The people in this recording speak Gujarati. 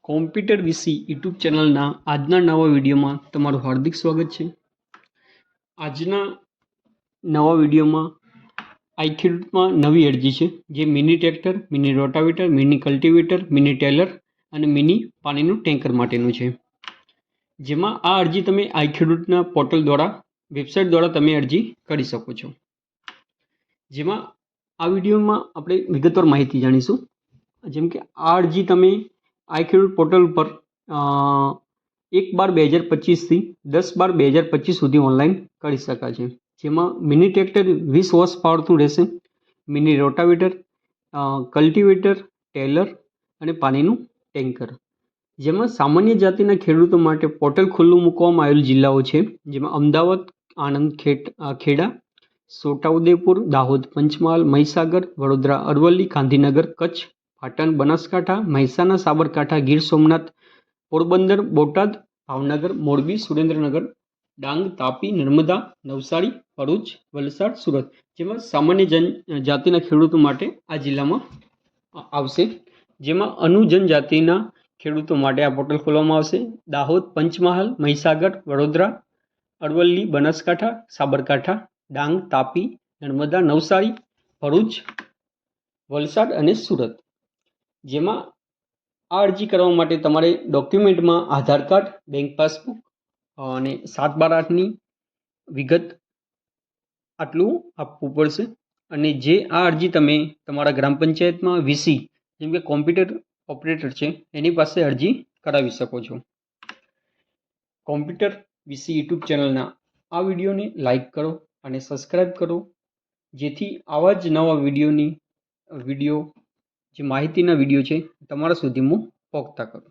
કોમ્પ્યુટર વિશે યુટ્યુબ ચેનલના આજના નવા વિડીયોમાં તમારું હાર્દિક સ્વાગત છે। આજના નવા વિડીયોમાં iCreditમાં નવી અરજી છે, જે mini tractor, mini rotavator, mini cultivator, mini tiller અને મિની પાણીનું ટેન્કર માટેનું છે। જેમાં આ અરજી તમે iCreditના પોર્ટલ દ્વારા, વેબસાઇટ દ્વારા તમે અરજી કરી શકો છો। જેમાં આ વિડીયોમાં આપણે વિગતવાર માહિતી જાણીશું। જેમ કે આ અરજી તમે iCredit પોર્ટલ પર 1/12/2025 થી 10/12/2025 સુધી ઓનલાઈન કરી શકાય છે। જેમાં મિની ટ્રેક્ટર 20 હોર્સ પાવરનું રહેશે, મિની રોટાવેટર, કલ્ટિવેટર, ટેલર અને પાણીનું ટેન્કર। જેમાં સામાન્ય જાતિના ખેડૂતો માટે પોર્ટલ ખુલ્લું મૂકવામાં આવેલ જિલ્લાઓ છે, જેમાં અમદાવાદ, આણંદ, ખેડા, છોટાઉદેપુર, દાહોદ, પંચમહાલ, મહીસાગર, વડોદરા, અરવલ્લી, ગાંધીનગર, કચ્છ, પાટણ, બનાસકાંઠા, મહેસાણા, સાબરકાંઠા, ગીર સોમનાથ, પોરબંદર, બોટાદ, ભાવનગર, મોરબી, સુરેન્દ્રનગર, ડાંગ, તાપી, નર્મદા, નવસારી, ભરૂચ, વલસાડ, સુરત જેમાં સામાન્ય જાતિના ખેડૂતો માટે આ જિલ્લામાં આવશે। જેમાં અનુજન જાતિના ખેડૂતો માટે આ પોર્ટલ ખોલવામાં આવશે। દાહોદ, પંચમહાલ, મહીસાગર, વડોદરા, અરવલ્લી, બનાસકાંઠા, સાબરકાંઠા, ડાંગ, તાપી, નર્મદા, નવસારી, ભરૂચ, વલસાડ અને સુરત। જેમાં આ અરજી કરવા માટે તમારે ડોક્યુમેન્ટમાં આધાર કાર્ડ, બેંક પાસબુક અને 7/12/8ની વિગત આટલું આપવું પડશે। અને જે આ અરજી તમે તમારા ગ્રામ પંચાયતમાં વીસી, જેમ કે કોમ્પ્યુટર ઓપરેટર છે, એની પાસે અરજી કરાવી શકો છો। કોમ્પ્યુટર વિશે યુટ્યુબ ચેનલના આ વિડીયોને લાઈક કરો અને સબસ્ક્રાઈબ કરો, જેથી આવા જ નવા વિડીયો જે માહિતીના વિડીયો છે તમારા સુધી હું પહોંચતા કરું।